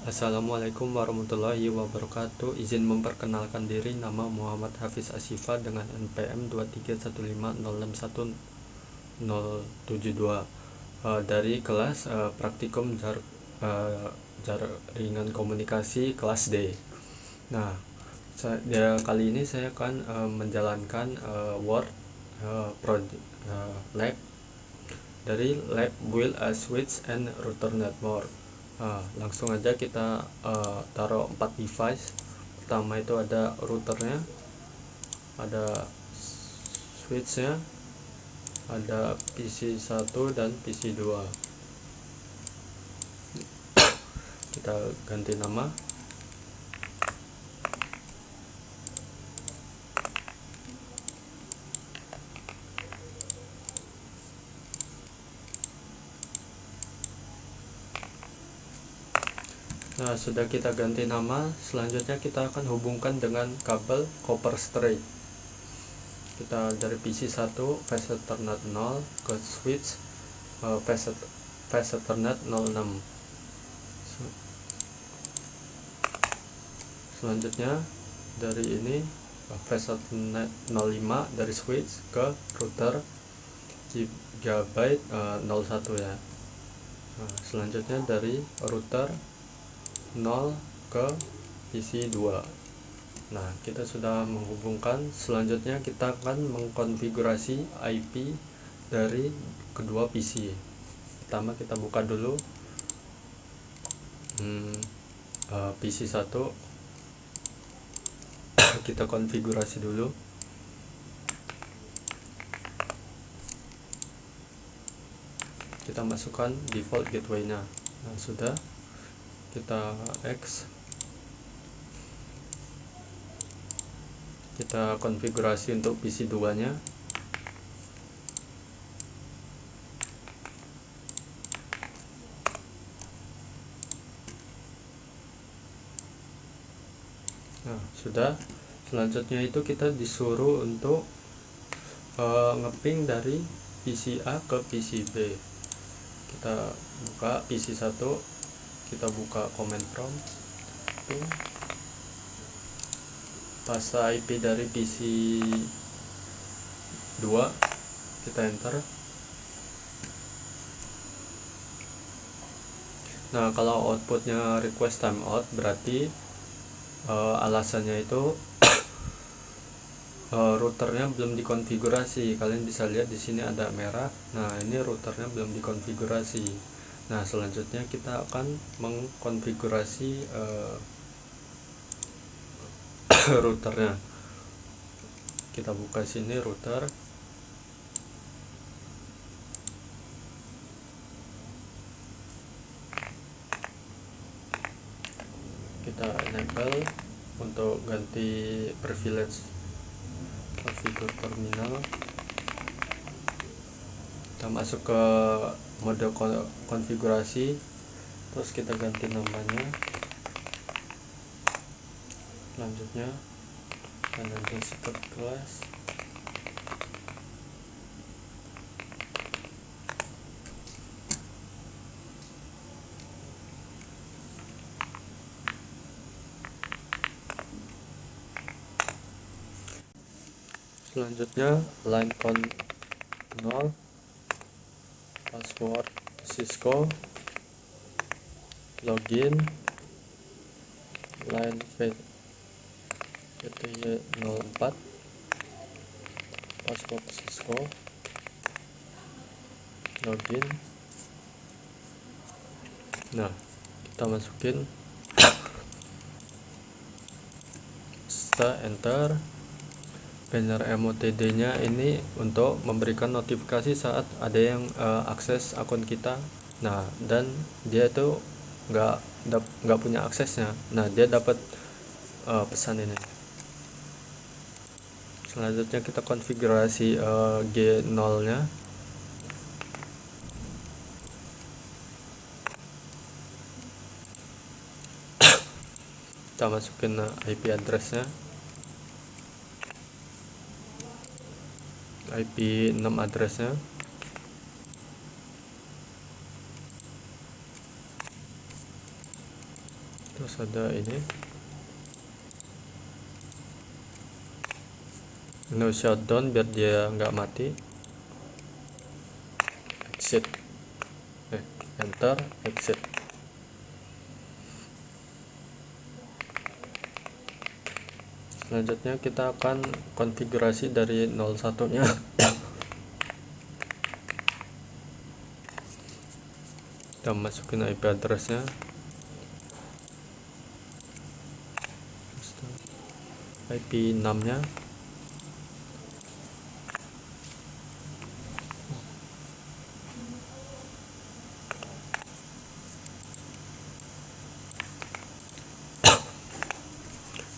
Assalamualaikum warahmatullahi wabarakatuh. Izin memperkenalkan diri, nama Muhammad Hafiz Asyifa dengan NPM 23150610072 dari kelas Praktikum Jaringan Komunikasi kelas D. Nah, kali ini saya akan menjalankan Word lab dari lab Build a Switch and Router Network. Langsung aja kita taruh 4 device. Pertama itu ada routernya, ada switchnya, ada PC 1 dan PC 2. Kita ganti nama. Nah, sudah kita ganti nama, selanjutnya kita akan hubungkan dengan kabel copper straight. Kita dari PC 1 fast Ethernet 0 ke switch fast Ethernet 06. Selanjutnya dari ini fast Ethernet 05 dari switch ke router Gigabyte 01 ya. Nah, selanjutnya dari router 0 ke PC 2. Nah, kita sudah menghubungkan. Selanjutnya kita akan mengkonfigurasi IP dari kedua PC. Pertama kita buka dulu PC 1. Kita konfigurasi dulu. Kita masukkan default gateway-nya. Nah, sudah. Kita X, kita konfigurasi untuk PC 2 nya. Nah, sudah. Selanjutnya itu kita disuruh untuk ngeping dari PC A ke PC B. Kita buka PC 1, kita buka command prompt, ping, pasta IP dari PC 2, kita enter. Nah, kalau outputnya request timeout, berarti alasannya itu routernya belum dikonfigurasi. Kalian bisa lihat di sini ada merah. Nah, ini routernya belum dikonfigurasi. Nah, selanjutnya kita akan mengkonfigurasi routernya. Kita buka sini router. Kita enable untuk ganti privilege configure terminal. Kita masuk ke mode konfigurasi, terus kita ganti namanya. Selanjutnya enable secret class. Selanjutnya line count 0, password Cisco, login, line VTY 04, password Cisco, login. Nah, kita masukin, setelah enter. Banner MOTD nya ini untuk memberikan notifikasi saat ada yang akses akun kita. Nah, dan dia itu nggak punya aksesnya. Nah, dia dapat pesan ini. Selanjutnya kita konfigurasi G0 nya. Kita masukin IP address-nya, IP 6 address-nya. Terus ada ini no shutdown biar dia nggak mati. Exit, enter, exit. Selanjutnya kita akan konfigurasi dari 01 nya. Kita masukin IP addressnya, IP 6 nya,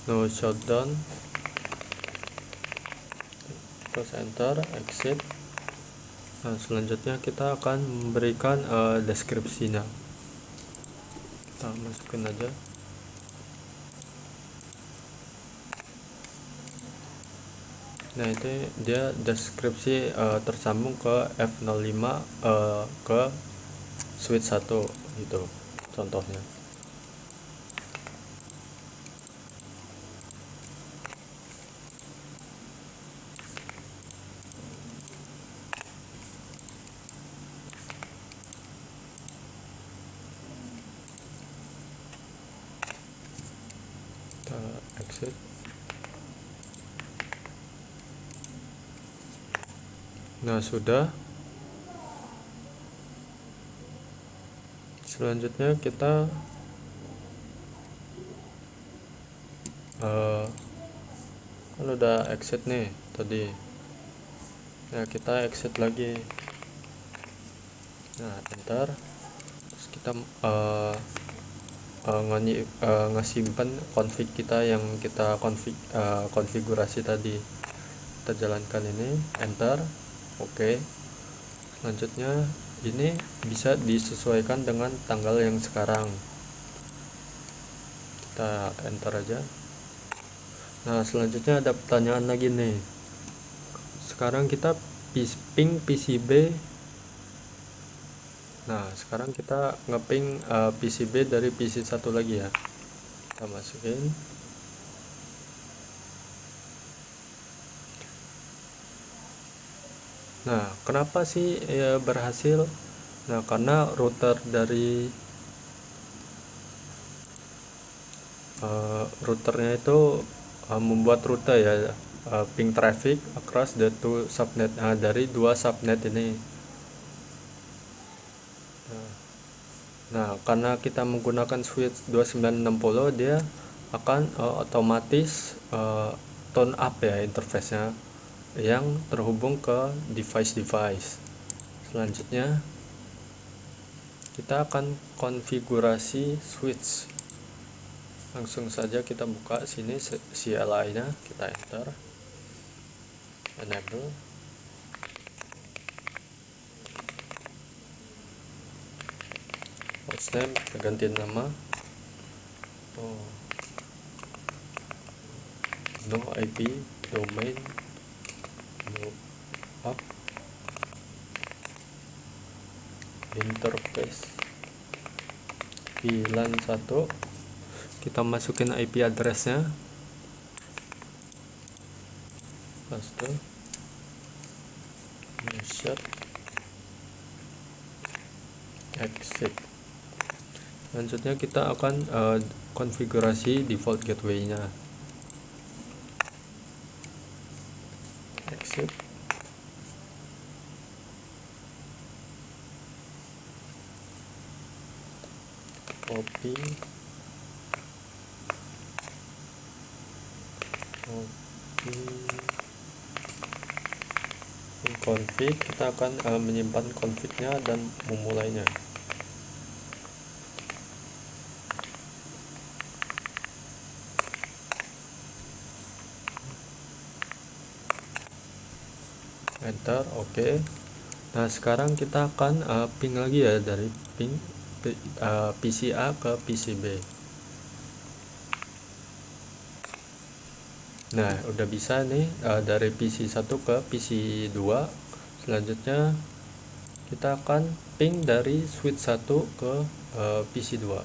no shutdown, terus enter, exit. Nah, selanjutnya kita akan memberikan deskripsinya. Kita masukin aja. Nah, itu dia deskripsi tersambung ke F05 ke switch 1 gitu contohnya. Kita exit. Nah, sudah. Selanjutnya kita kan udah exit nih tadi. Nah, kita exit lagi. Nah, enter. Terus kita ngesimpan config kita yang kita konfigurasi tadi. Kita jalankan ini, enter, oke. Selanjutnya ini bisa disesuaikan dengan tanggal yang sekarang. Kita enter aja. Nah, selanjutnya ada pertanyaan lagi nih. Sekarang kita ping PCB. Nah, sekarang kita ngeping PCB dari PC 1 lagi ya. Kita masukin. Nah, kenapa sih berhasil? Nah, karena router dari routernya itu membuat rute ya, ping traffic across the two subnet, dari dua subnet ini. Nah, karena kita menggunakan switch 2960, dia akan otomatis turn up ya interface-nya yang terhubung ke device-device. Selanjutnya kita akan konfigurasi switch. Langsung saja kita buka sini CLI-nya, kita enter, enable. Hostname kita ganti nama, no IP, domain, no app, interface VLAN 1. Kita masukin IP addressnya, paste, insert, exit. Selanjutnya kita akan konfigurasi default gateway-nya. Exit. Copy. Config, kita akan menyimpan config-nya dan memulainya. Enter, oke. Nah, sekarang kita akan ping lagi ya, dari ping PCA ke PCB. Nah, udah bisa nih dari PC 1 ke PC 2. Selanjutnya kita akan ping dari switch 1 ke PC 2.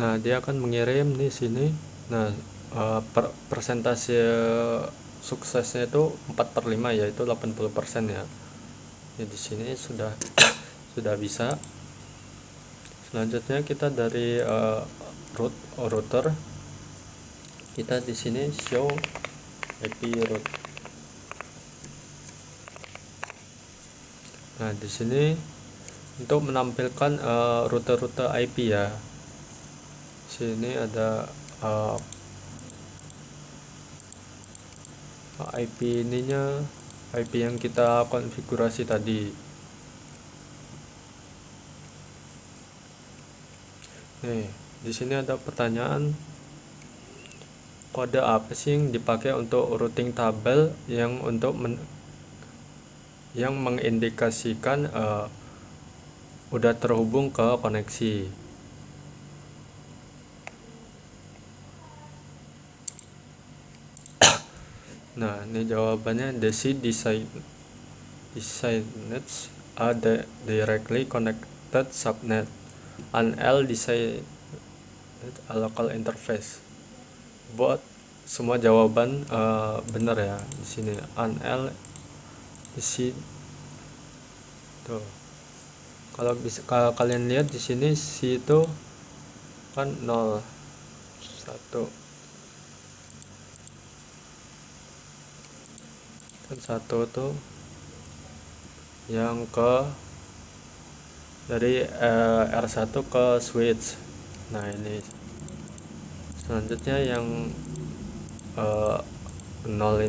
Nah, dia akan mengirim di sini. Nah, persentase suksesnya itu 4/5, yaitu 80% ya. Ya, di sini sudah bisa. Selanjutnya kita dari router, kita di sini show IP route. Nah, di sini untuk menampilkan rute-rute IP ya. Sini ada IP ininya, IP yang kita konfigurasi tadi. Nih, di sini ada pertanyaan, kode apa sih yang dipakai untuk routing tabel yang yang mengindikasikan udah terhubung ke koneksi. Nah, ini jawabannya, the designates are directly connected subnet. An L designated a local interface. Buat semua jawaban benar ya di sini. An L di sini tuh. Kalau kalian lihat di sini si itu kan 0 1 kan 1 tuh yang ke dari R1 ke switch. Nah, ini selanjutnya yang 0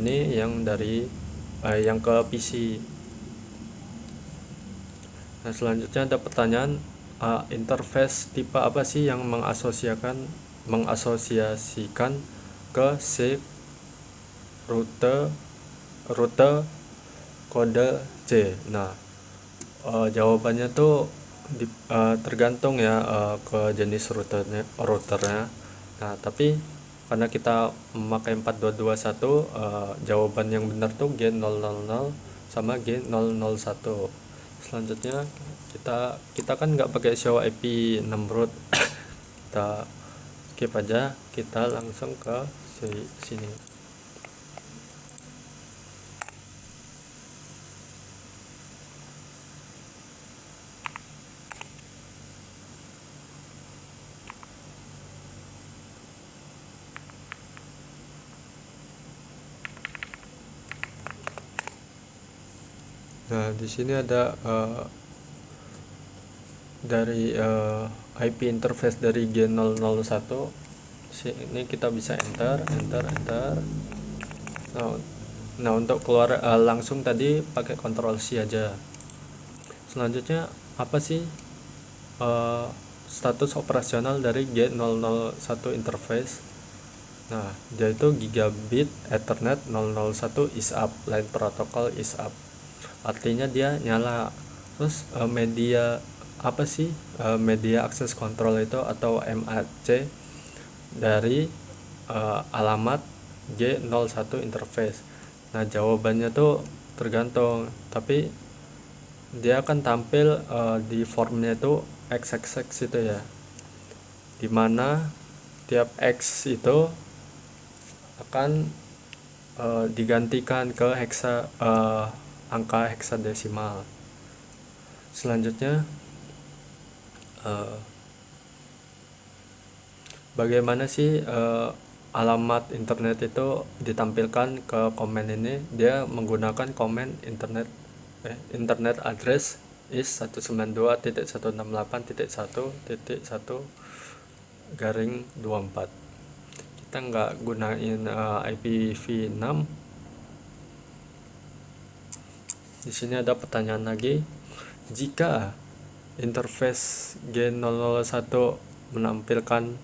ini yang dari yang ke PC. Nah, selanjutnya ada pertanyaan, interface tipe apa sih yang mengasosiasikan ke si rute kode C. Nah, jawabannya tuh tergantung ya ke jenis routernya. Nah, tapi karena kita memakai 4221, jawaban yang benar tuh G000 sama G001. Selanjutnya kita kan nggak pakai show IP 6 root. Kita skip aja, kita langsung ke sini. Nah, di sini ada dari IP interface dari G001. Ini kita bisa enter. Nah, untuk keluar langsung tadi pakai Ctrl C aja. Selanjutnya apa sih status operasional dari G001 interface? Nah, yaitu gigabit Ethernet 001 is up, line protocol is up. Artinya dia nyala. Terus media apa sih media access control itu atau MAC dari alamat G01 interface? Nah, jawabannya tuh tergantung, tapi dia akan tampil di formnya itu XXX itu ya, dimana tiap X itu akan digantikan ke angka heksadesimal. Selanjutnya bagaimana sih alamat internet itu ditampilkan ke komen ini? Dia menggunakan komen internet address is 192.168.1.1/24. Kita nggak gunain IPv6. Di sini ada pertanyaan lagi, jika interface G001 menampilkan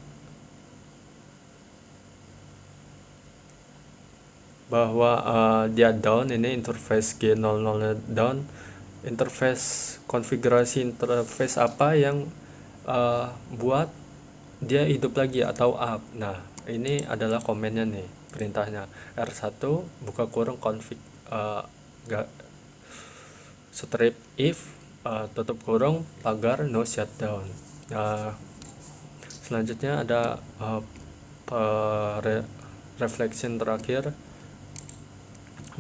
bahwa dia down, ini interface G00 down, interface konfigurasi interface apa yang buat dia hidup lagi atau up? Nah, ini adalah komennya nih, perintahnya R1 buka kurung config strip if tutup kurung pagar no shutdown. Selanjutnya ada reflection terakhir.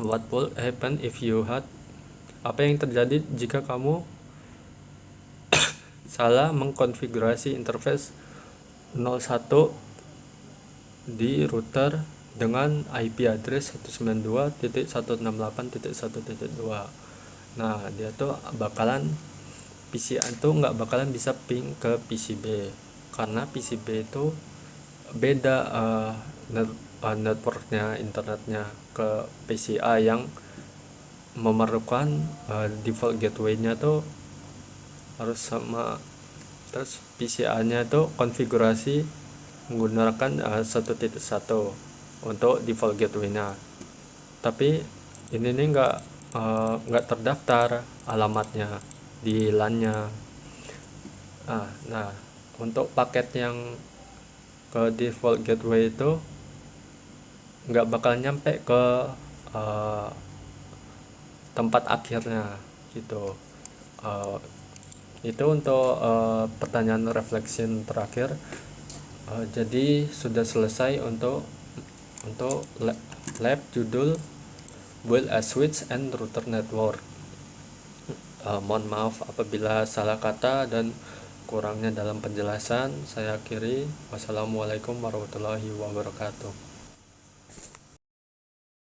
What would happen if you had, apa yang terjadi jika kamu salah mengkonfigurasi interface 01 di router dengan IP address 192.168.1.2. Nah, dia tuh bakalan PCA itu nggak bakalan bisa ping ke PCB karena PCB itu beda networknya, internetnya ke PCA yang memerlukan default gateway-nya tuh harus sama. Terus PCA-nya tuh konfigurasi menggunakan 1.1 untuk default gateway-nya. Tapi ini nih nggak terdaftar alamatnya di LAN-nya. Nah, untuk paket yang ke default gateway itu nggak bakal nyampe ke tempat akhirnya gitu. Itu untuk pertanyaan reflection terakhir. Jadi sudah selesai untuk lab judul Build a Switch and Router Network. Mohon maaf apabila salah kata dan kurangnya dalam penjelasan. Saya akhiri. Wassalamualaikum warahmatullahi wabarakatuh.